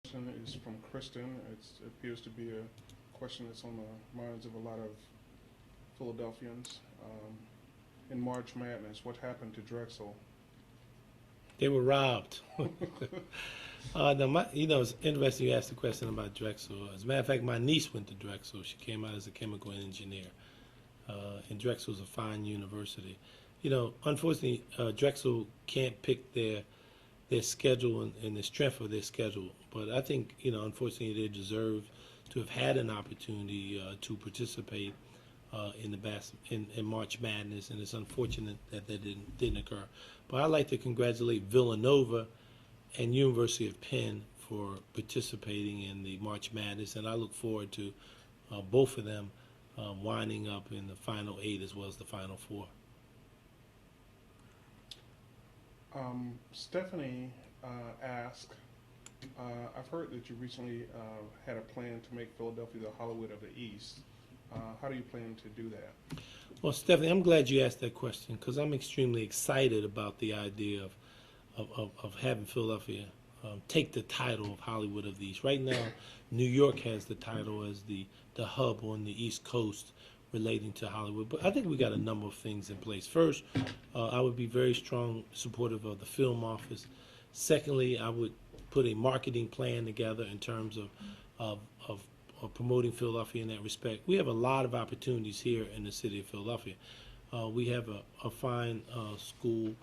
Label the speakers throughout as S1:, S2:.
S1: Question is from Kristen. It appears to be a question that's on the minds of a lot of Philadelphians. In March Madness, what happened to Drexel?
S2: They were robbed. It's interesting you asked the question about Drexel. As a matter of fact, my niece went to Drexel. She came out as a chemical engineer. And Drexel's a fine university. Unfortunately, Drexel can't pick their schedule and the strength of their schedule. But I think, unfortunately, they deserve to have had an opportunity to participate in March Madness, and it's unfortunate that didn't occur. But I'd like to congratulate Villanova and University of Penn for participating in the March Madness, and I look forward to both of them winding up in the Final Eight as well as the Final Four.
S1: Stephanie asked, I've heard that you recently had a plan to make Philadelphia the Hollywood of the East. How do you plan to do that?
S2: Well, Stephanie, I'm glad you asked that question because I'm extremely excited about the idea of having Philadelphia take the title of Hollywood of the East. Right now, New York has the title as the hub on the East Coast relating to Hollywood. But I think we got a number of things in place. First, I would be very strong supportive of the film office. Secondly, I would put a marketing plan together in terms of promoting Philadelphia in that respect. We have a lot of opportunities here in the city of Philadelphia. We have a fine school.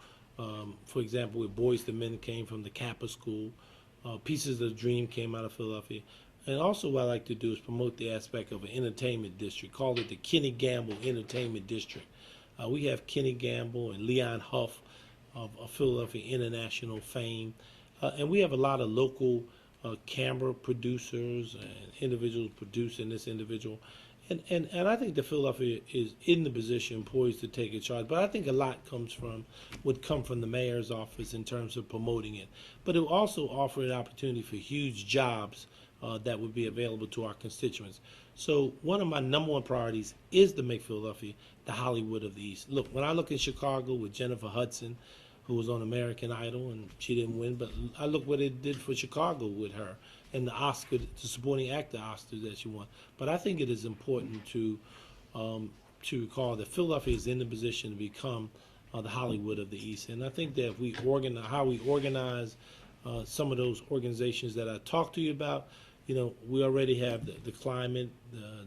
S2: For example, where Boys to Men came from the Kappa School. Pieces of the Dream came out of Philadelphia. And also what I like to do is promote the aspect of an entertainment district. Call it the Kenny Gamble Entertainment District. We have Kenny Gamble and Leon Huff of Philadelphia international fame. And we have a lot of local camera producers and individuals producing this individual. And I think that Philadelphia is in the position poised to take a charge. But I think a lot would come from the mayor's office in terms of promoting it. But it will also offer an opportunity for huge jobs that would be available to our constituents. So one of my number one priorities is to make Philadelphia the Hollywood of the East. Look, when I look in Chicago with Jennifer Hudson, who was on American Idol, and she didn't win, but I look what it did for Chicago with her and the supporting actor Oscar that she won. But I think it is important to recall that Philadelphia is in the position to become the Hollywood of the East. And I think that if we organize some of those organizations that I talked to you about, we already have the climate,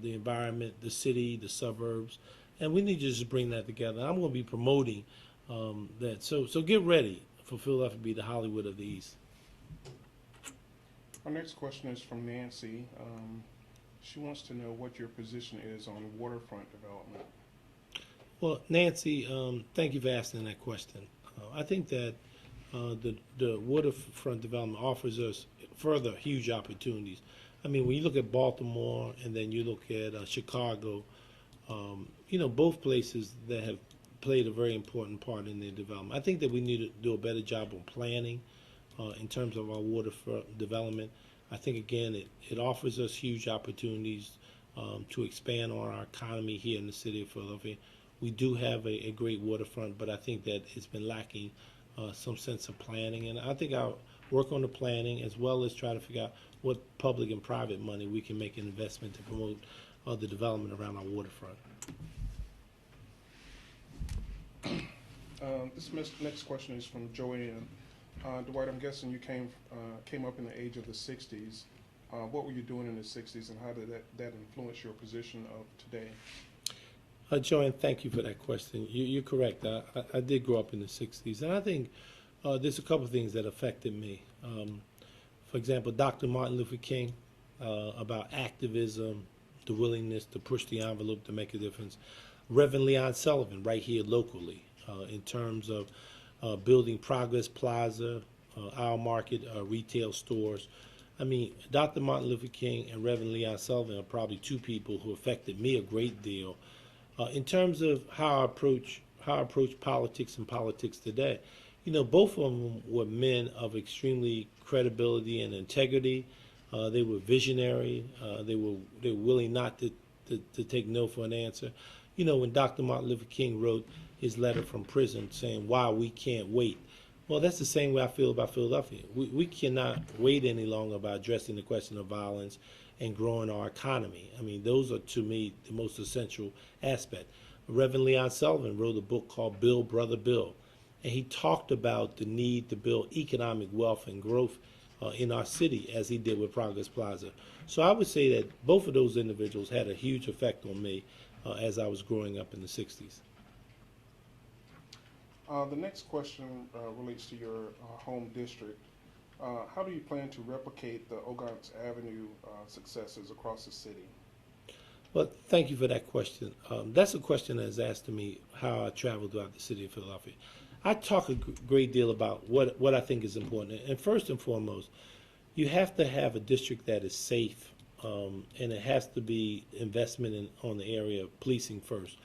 S2: the environment, the city, the suburbs, and we need to just bring that together. I'm going to be promoting that. So get ready for Philadelphia to be the Hollywood of the East.
S1: Our next question is from Nancy. She wants to know what your position is on waterfront development.
S2: Well, Nancy, thank you for asking that question. I think that the waterfront development offers us further huge opportunities. I mean, when you look at Baltimore and then you look at Chicago, both places that have played a very important part in their development. I think that we need to do a better job on planning in terms of our waterfront development. I think, again, it offers us huge opportunities to expand on our economy here in the city of Philadelphia. We do have a great waterfront, but I think that it's been lacking some sense of planning. And I think I'll work on the planning as well as try to figure out what public and private money we can make an investment to promote the development around our waterfront.
S1: This next question is from Joanne. Dwight, I'm guessing you came up in the age of the 60s. What were you doing in the 60s, and how did that influence your position of today?
S2: Joanne, thank you for that question. You're correct. I did grow up in the 60s, and I think there's a couple of things that affected me. For example, Dr. Martin Luther King, about activism, the willingness to push the envelope to make a difference. Reverend Leon Sullivan, right here locally, in terms of building Progress Plaza, our market, retail stores. I mean, Dr. Martin Luther King and Reverend Leon Sullivan are probably two people who affected me a great deal. In terms of how I approach politics and politics today, both of them were men of extremely credibility and integrity. They were visionary. They were willing not to take no for an answer. When Dr. Martin Luther King wrote his letter from prison saying why we can't wait, Well, that's the same way I feel about Philadelphia. We cannot wait any longer about addressing the question of violence and growing our economy. I mean, those are, to me, the most essential aspect. Reverend Leon Sullivan wrote a book called Bill, Brother Bill, and he talked about the need to build economic wealth and growth in our city, as he did with Progress Plaza. So I would say that both of those individuals had a huge effect on me as I was growing up in the 60s.
S1: The next question relates to your home district. How do you plan to replicate the Ogons Avenue successes across the city?
S2: Well, thank you for that question. That's a question that is asked to me how I travel throughout the city of Philadelphia. I talk a great deal about what I think is important. And first and foremost, you have to have a district that is safe, and it has to be investment on the area of policing first.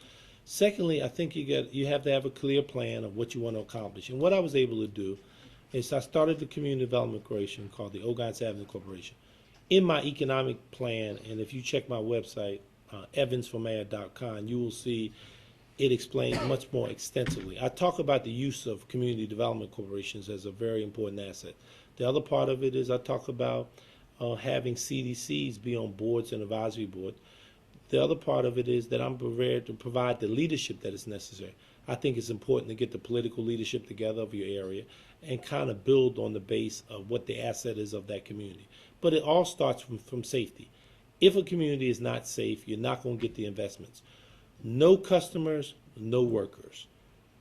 S2: Secondly, I think you have to have a clear plan of what you want to accomplish. And what I was able to do is I started the community development corporation called the Ogons Avenue Corporation. In my economic plan, and if you check my website, evansformayor.com, you will see it explained much more extensively. I talk about the use of community development corporations as a very important asset. The other part of it is I talk about having CDCs be on boards and advisory boards. The other part of it is that I'm prepared to provide the leadership that is necessary. I think it's important to get the political leadership together of your area and kind of build on the base of what the asset is of that community. But it all starts from safety. If a community is not safe, you're not going to get the investments. No customers, no workers.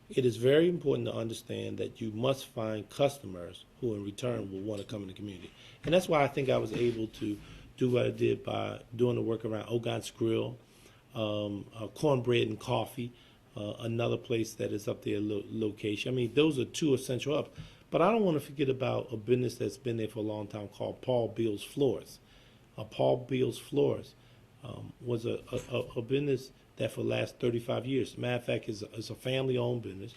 S2: It is very important to understand that you must find customers who in return will want to come in the community. And that's why I think I was able to do what I did by doing the work around Ogon's Grill, cornbread and coffee, another place that is up there location. I mean, those are two essential hubs. But I don't want to forget about a business that's been there for a long time called Paul Beal's Floors. Paul Beal's Floors was a business that for the last 35 years, as a matter of fact, is a family-owned business,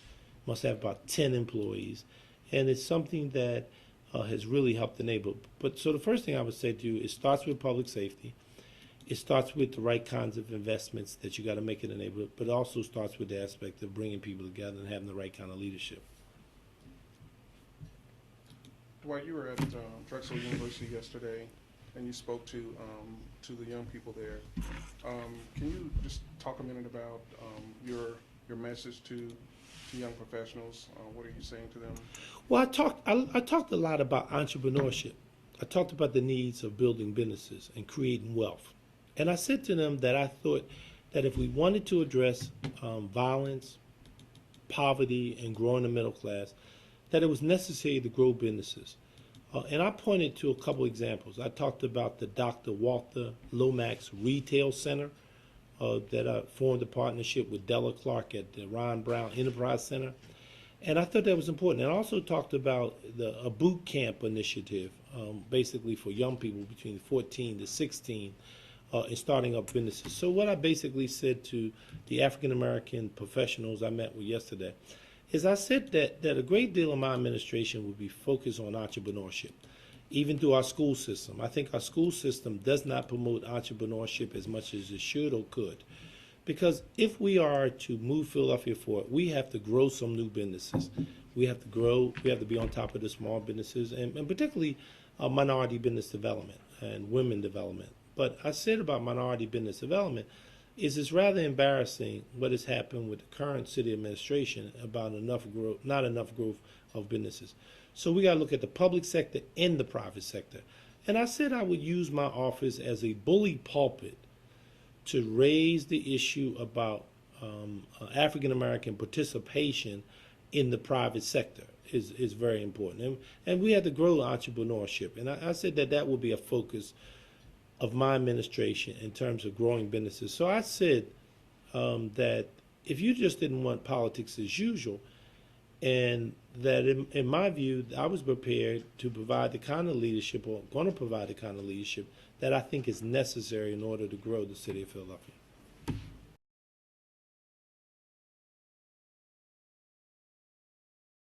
S2: must have about 10 employees, and it's something that has really helped the neighborhood. But so the first thing I would say to you, it starts with public safety. It starts with the right kinds of investments that you got to make in the neighborhood, but it also starts with the aspect of bringing people together and having the right kind of leadership.
S1: Dwight, you were at Drexel University yesterday, and you spoke to the young people there. Can you just talk a minute about your message to young professionals? What are you saying to them?
S2: Well, I talked a lot about entrepreneurship. I talked about the needs of building businesses and creating wealth. And I said to them that I thought that if we wanted to address violence, poverty, and growing the middle class, that it was necessary to grow businesses. And I pointed to a couple examples. I talked about the Dr. Walter Lomax Retail Center that I formed a partnership with Della Clark at the Ron Brown Enterprise Center. And I thought that was important. And I also talked about a boot camp initiative, basically for young people between 14 to 16 in starting up businesses. So what I basically said to the African American professionals I met with yesterday is I said that a great deal of my administration would be focused on entrepreneurship, even through our school system. I think our school system does not promote entrepreneurship as much as it should or could. Because if we are to move Philadelphia forward, we have to grow some new businesses. We have to grow, we have to be on top of the small businesses, and particularly minority business development and women development. But I said about minority business development is it's rather embarrassing what has happened with the current city administration about not enough growth of businesses. So we got to look at the public sector and the private sector. And I said I would use my office as a bully pulpit to raise the issue about African American participation in the private sector is very important. And we have to grow entrepreneurship. And I said that would be a focus of my administration in terms of growing businesses. So I said that if you just didn't want politics as usual, and that in my view, I was prepared to provide the kind of leadership, or going to provide the kind of leadership that I think is necessary in order to grow the city of Philadelphia.